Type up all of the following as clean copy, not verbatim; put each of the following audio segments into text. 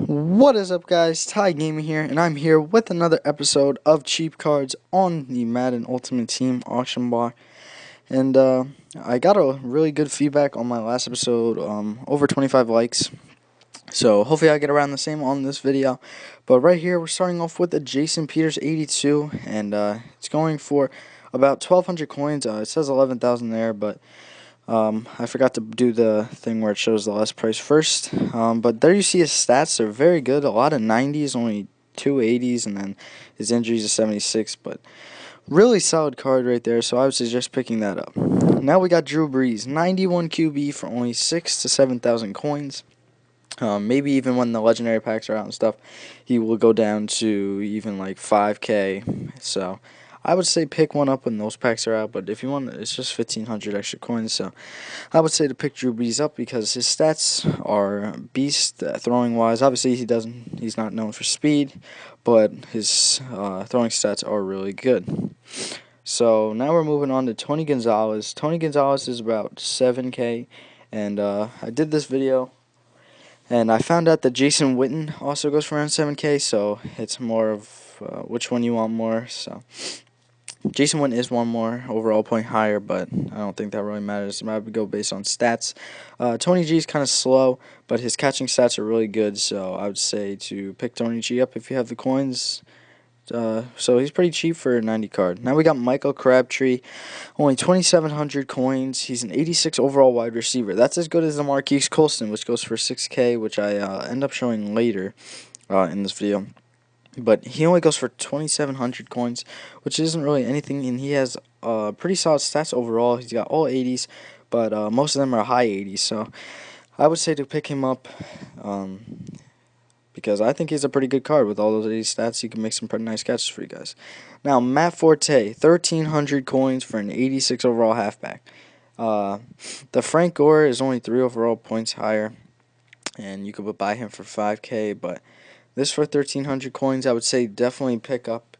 What is up, guys? Ty Gaming here, and I'm here with another episode of Cheap Cards on the Madden Ultimate Team auction block. And I got a really good feedback on my last episode, over 25 likes. So hopefully I get around the same on this video. But right here, we're starting off with a Jason Peters 82, and it's going for about 1,200 coins. It says 11,000 there, but I forgot to do the thing where it shows the last price first. But there you see his stats. They're very good. A lot of 90s, only 2 80s, and then his injuries is 76. But really solid card right there, so I would suggest picking that up. Now we got Drew Brees, 91 QB for only 6 to 7,000 coins. Maybe even when the legendary packs are out and stuff, he will go down to even like 5K. So I would say pick one up when those packs are out. But if you want, it's just 1,500 extra coins. So I would say to pick Drew Brees up because his stats are beast throwing wise. Obviously he's not known for speed, but his throwing stats are really good. So now we're moving on to Tony Gonzalez. Tony Gonzalez is about 7K, and I did this video. And I found out that Jason Witten also goes for around 7K, so it's more of which one you want more. So Jason Witten is one more overall point higher, but I don't think that really matters. I would go based on stats. Tony G is kind of slow, but his catching stats are really good, so I would say to pick Tony G up if you have the coins. So he's pretty cheap for a 90 card. Now we got Michael Crabtree, only 2,700 coins. He's an 86 overall wide receiver. That's as good as the Marquise Colston, which goes for 6K, which I end up showing later in this video. But he only goes for 2,700 coins, which isn't really anything, and he has pretty solid stats overall. He's got all 80s, but most of them are high 80s, so I would say to pick him up. Because I think he's a pretty good card with all those 80 stats. He can make some pretty nice catches for you guys. Now, Matt Forte, 1,300 coins for an 86 overall halfback. The Frank Gore is only 3 overall points higher, and you could buy him for 5K, but this for 1,300 coins, I would say definitely pick up.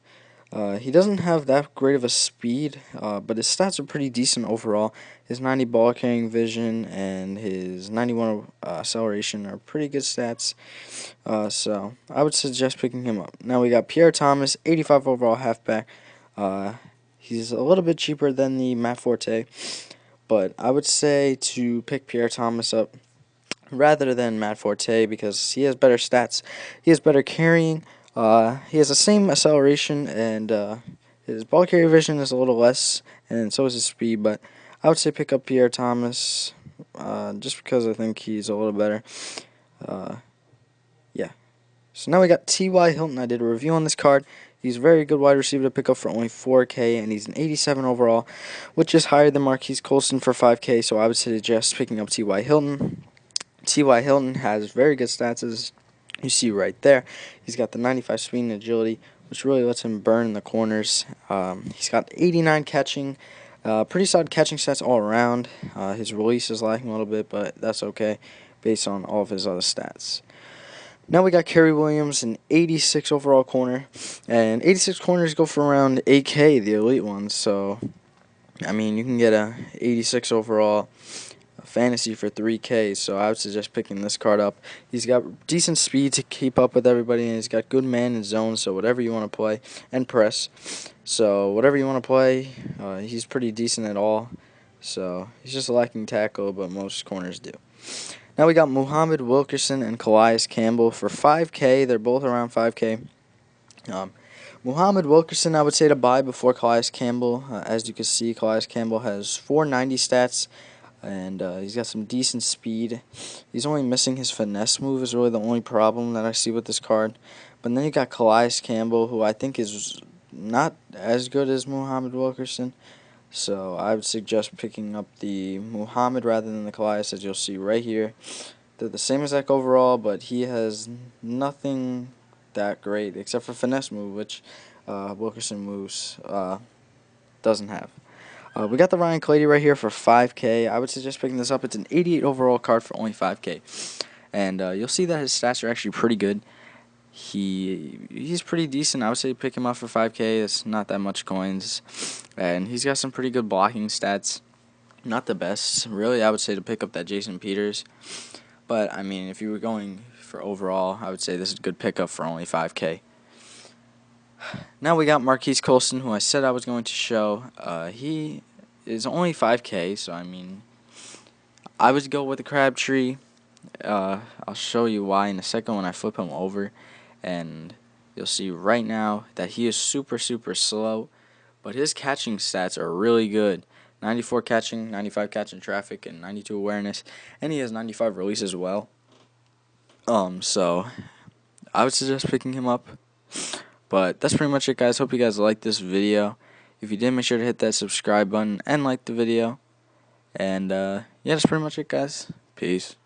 He doesn't have that great of a speed, but his stats are pretty decent overall. His 90 ball carrying vision and his 91 acceleration are pretty good stats. So I would suggest picking him up. Now we got Pierre Thomas, 85 overall halfback. He's a little bit cheaper than the Matt Forte, but I would say to pick Pierre Thomas up rather than Matt Forte because he has better stats. He has better carrying. He has the same acceleration, and his ball carrier vision is a little less, and so is his speed. But I would say pick up Pierre Thomas just because I think he's a little better. Yeah. So now we got T.Y. Hilton. I did a review on this card. He's a very good wide receiver to pick up for only 4K, and he's an 87 overall, which is higher than Marquise Colston for 5K, so I would suggest picking up T.Y. Hilton. T.Y. Hilton has very good stats, as you see right there. He's got the 95 speed and agility, which really lets him burn in the corners. He's got 89 catching, pretty solid catching stats all around. His release is lacking a little bit, but that's okay based on all of his other stats. Now we got Kerry Williams, an 86 overall corner, and 86 corners go for around 8K, the elite ones. So, I mean, you can get a 86 overall fantasy for 3K, so I would suggest picking this card up. He's got decent speed to keep up with everybody, and he's got good man and zone, so whatever you want to play, and press. So whatever you want to play, he's pretty decent at all. So he's just lacking tackle, but most corners do. Now we got Muhammad Wilkerson and Calais Campbell for 5K. They're both around 5K. Muhammad Wilkerson, I would say to buy before Calais Campbell. As you can see, Calais Campbell has 490 stats, and he's got some decent speed. He's only missing his finesse move is really the only problem that I see with this card. But then you got Calais Campbell, who I think is not as good as Muhammad Wilkerson. So I would suggest picking up the Muhammad rather than the Calais, as you'll see right here. They're the same exact overall, but he has nothing that great except for finesse move, which Wilkerson moves doesn't have. We got the Ryan Clady right here for 5K. I would suggest picking this up. It's an 88 overall card for only 5K. And you'll see that his stats are actually pretty good. He's pretty decent. I would say pick him up for 5K. It's not that much coins. And he's got some pretty good blocking stats. Not the best. Really, I would say to pick up that Jason Peters. But I mean, if you were going for overall, I would say this is a good pickup for only 5K. Now we got Marquise Colston, who I said I was going to show. He is only 5K, so I mean, I would go with the Crabtree. I'll show you why in a second when I flip him over, and you'll see right now that he is super slow, but his catching stats are really good. 94 catching, 95 catching traffic, and 92 awareness, and he has 95 release as well. So I would suggest picking him up. But that's pretty much it, guys. Hope you guys liked this video. If you did, make sure to hit that subscribe button and like the video. And yeah, that's pretty much it, guys. Peace.